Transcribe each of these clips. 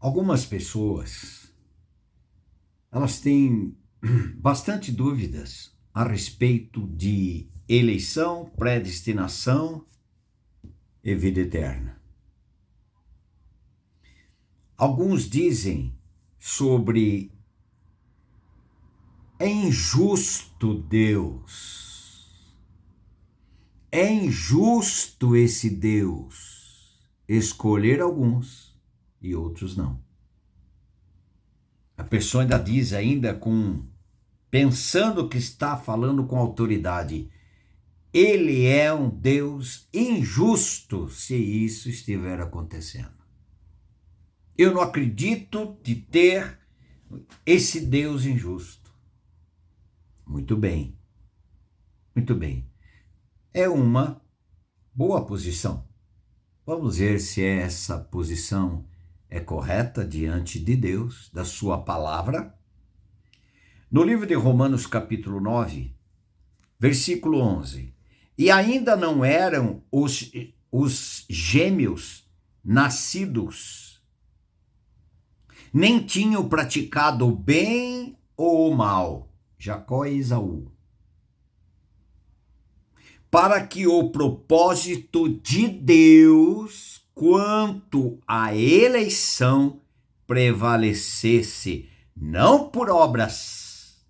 Algumas pessoas, elas têm bastante dúvidas a respeito de eleição, predestinação e vida eterna. Alguns dizem sobre é injusto Deus, é injusto esse Deus escolher alguns e outros não. A pessoa ainda diz pensando que está falando com autoridade, ele é um Deus injusto se isso estiver acontecendo. Eu não acredito de ter esse Deus injusto. Muito bem, muito bem. É uma boa posição. Vamos ver se essa posição é correta diante de Deus, da sua palavra. No livro de Romanos, capítulo 9, versículo 11. E ainda não eram os gêmeos nascidos, nem tinham praticado o bem ou o mal, Jacó e Esaú, para que o propósito de Deus quanto à eleição prevalecesse, não por obras,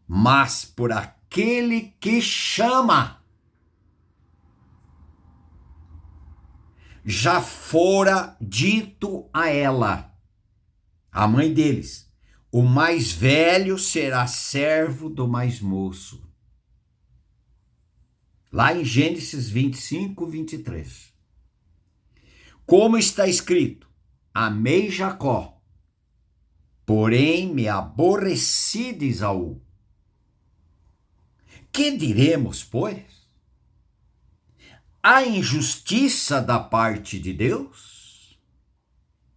mas por aquele que chama. Já fora dito a ela, a mãe deles, o mais velho será servo do mais moço. Lá em Gênesis 25, 23. Como está escrito, amei Jacó, porém me aborreci de Esaú. Que diremos, pois? A injustiça da parte de Deus?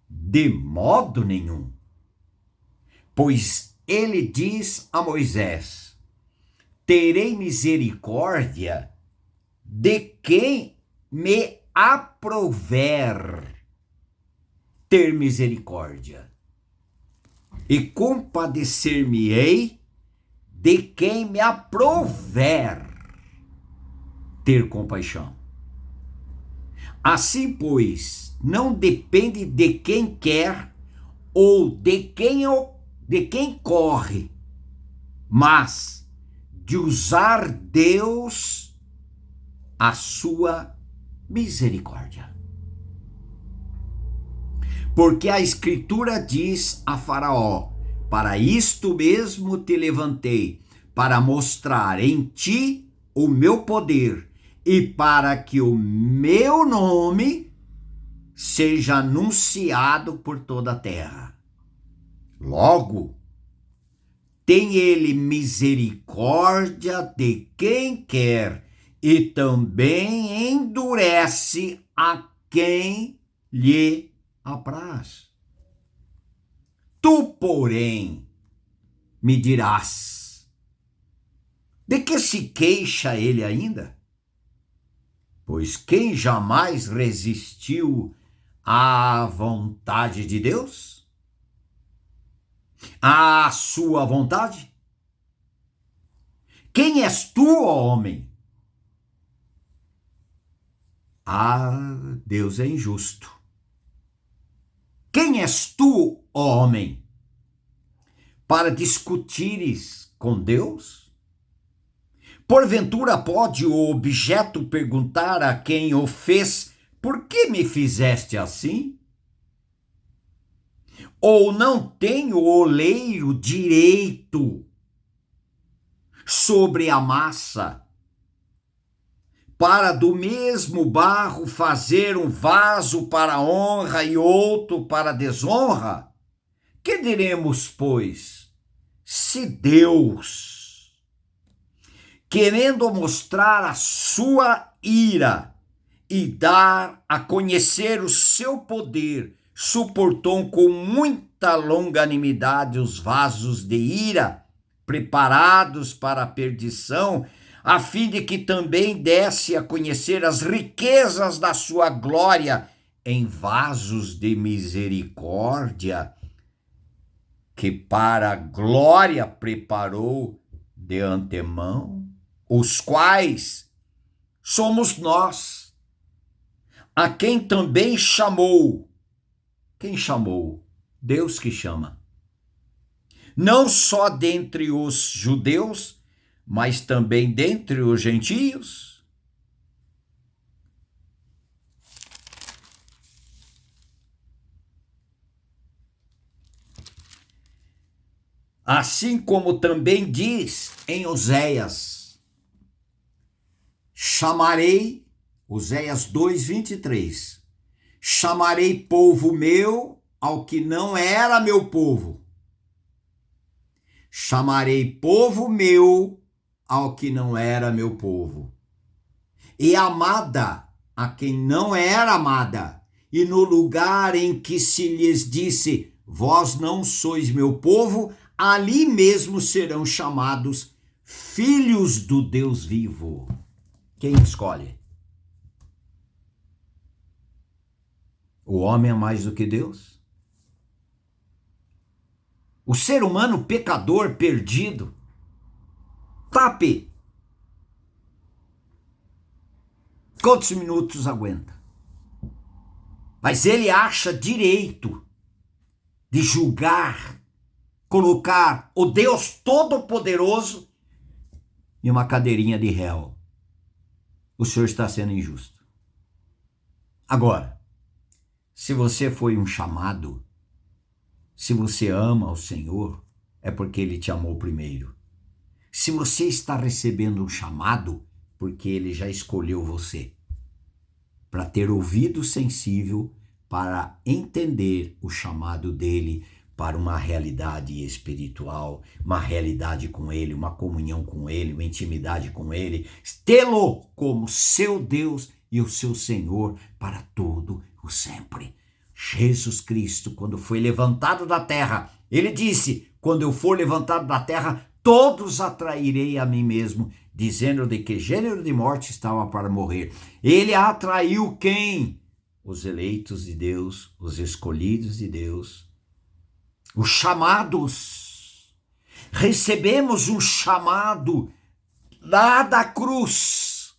De modo nenhum. Pois ele diz a Moisés, terei misericórdia de quem me aprouver ter misericórdia, e compadecer-me-ei de quem me aprouver ter compaixão. Assim, pois, não depende de quem quer ou de quem corre, mas de usar Deus a sua misericórdia. Porque a Escritura diz a Faraó, para isto mesmo te levantei, para mostrar em ti o meu poder e para que o meu nome seja anunciado por toda a terra. Logo, tem ele misericórdia de quem quer e também endurece a quem lhe apraz. Tu, porém, me dirás, de que se queixa ele ainda? Pois quem jamais resistiu à vontade de Deus? À sua vontade? Quem és tu, ó homem? Deus é injusto. Quem és tu, ó homem, para discutires com Deus? Porventura pode o objeto perguntar a quem o fez, por que me fizeste assim? Ou não tem o oleiro direito sobre a massa, para do mesmo barro fazer um vaso para honra e outro para desonra? Que diremos, pois, se Deus, querendo mostrar a sua ira e dar a conhecer o seu poder, suportou com muita longanimidade os vasos de ira preparados para a perdição, a fim de que também desse a conhecer as riquezas da sua glória em vasos de misericórdia, que para a glória preparou de antemão, os quais somos nós, a quem também chamou. Quem chamou? Deus que chama. Não só dentre os judeus, mas também dentre os gentios. Assim como também diz em Oséias, chamarei, Oséias 2:23, chamarei povo meu ao que não era meu povo. Chamarei povo meu ao que não era meu povo. E amada a quem não era amada. E no lugar em que se lhes disse, vós não sois meu povo, ali mesmo serão chamados filhos do Deus vivo. Quem escolhe? O homem é mais do que Deus? O ser humano pecador, perdido, tape. Quantos minutos aguenta? Mas ele acha direito de julgar, colocar o Deus Todo-Poderoso em uma cadeirinha de réu. O senhor está sendo injusto. Agora, se você foi um chamado, se você ama o Senhor, é porque Ele te amou primeiro. Se você está recebendo um chamado, porque Ele já escolheu você, para ter ouvido sensível, para entender o chamado dEle para uma realidade espiritual, uma realidade com Ele, uma comunhão com Ele, uma intimidade com Ele, tê-lo como seu Deus e o seu Senhor para todo o sempre. Jesus Cristo, quando foi levantado da terra, ele disse, quando eu for levantado da terra, todos atrairei a mim mesmo, dizendo de que gênero de morte estava para morrer. Ele atraiu quem? Os eleitos de Deus, os escolhidos de Deus, os chamados. Recebemos um chamado lá da cruz,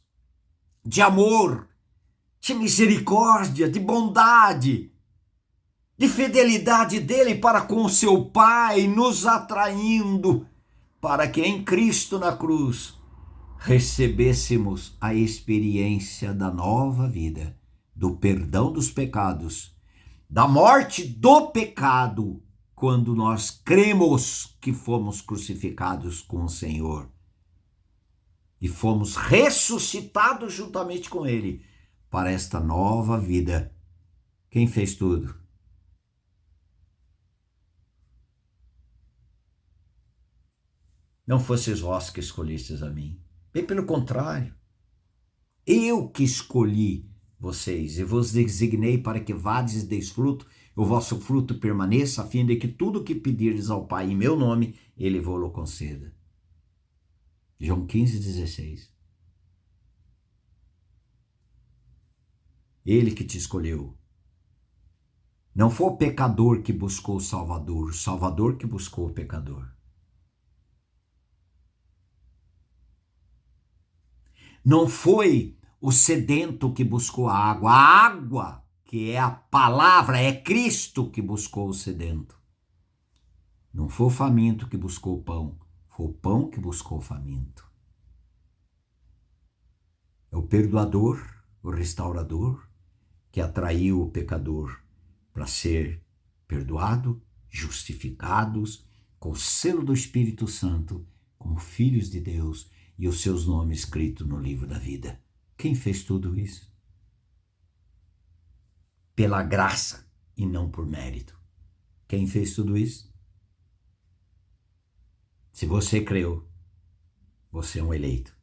de amor, de misericórdia, de bondade, de fidelidade dele para com o seu Pai, nos atraindo para que em Cristo na cruz recebêssemos a experiência da nova vida, do perdão dos pecados, da morte do pecado, quando nós cremos que fomos crucificados com o Senhor e fomos ressuscitados juntamente com Ele para esta nova vida. Quem fez tudo? Não fosseis vós que escolhestes a mim. Bem pelo contrário. Eu que escolhi vocês e vos designei para que vades e deis fruto, o vosso fruto permaneça, a fim de que tudo que pedirdes ao Pai em meu nome, Ele vos-lo conceda. João 15:16. Ele que te escolheu. Não foi o pecador que buscou o Salvador que buscou o pecador. Não foi o sedento que buscou a água, que é a palavra, é Cristo que buscou o sedento. Não foi o faminto que buscou o pão, foi o pão que buscou o faminto. É o perdoador, o restaurador, que atraiu o pecador para ser perdoado, justificados, com o selo do Espírito Santo, como filhos de Deus, e os seus nomes escritos no livro da vida. Quem fez tudo isso? Pela graça e não por mérito. Quem fez tudo isso? Se você creu, você é um eleito.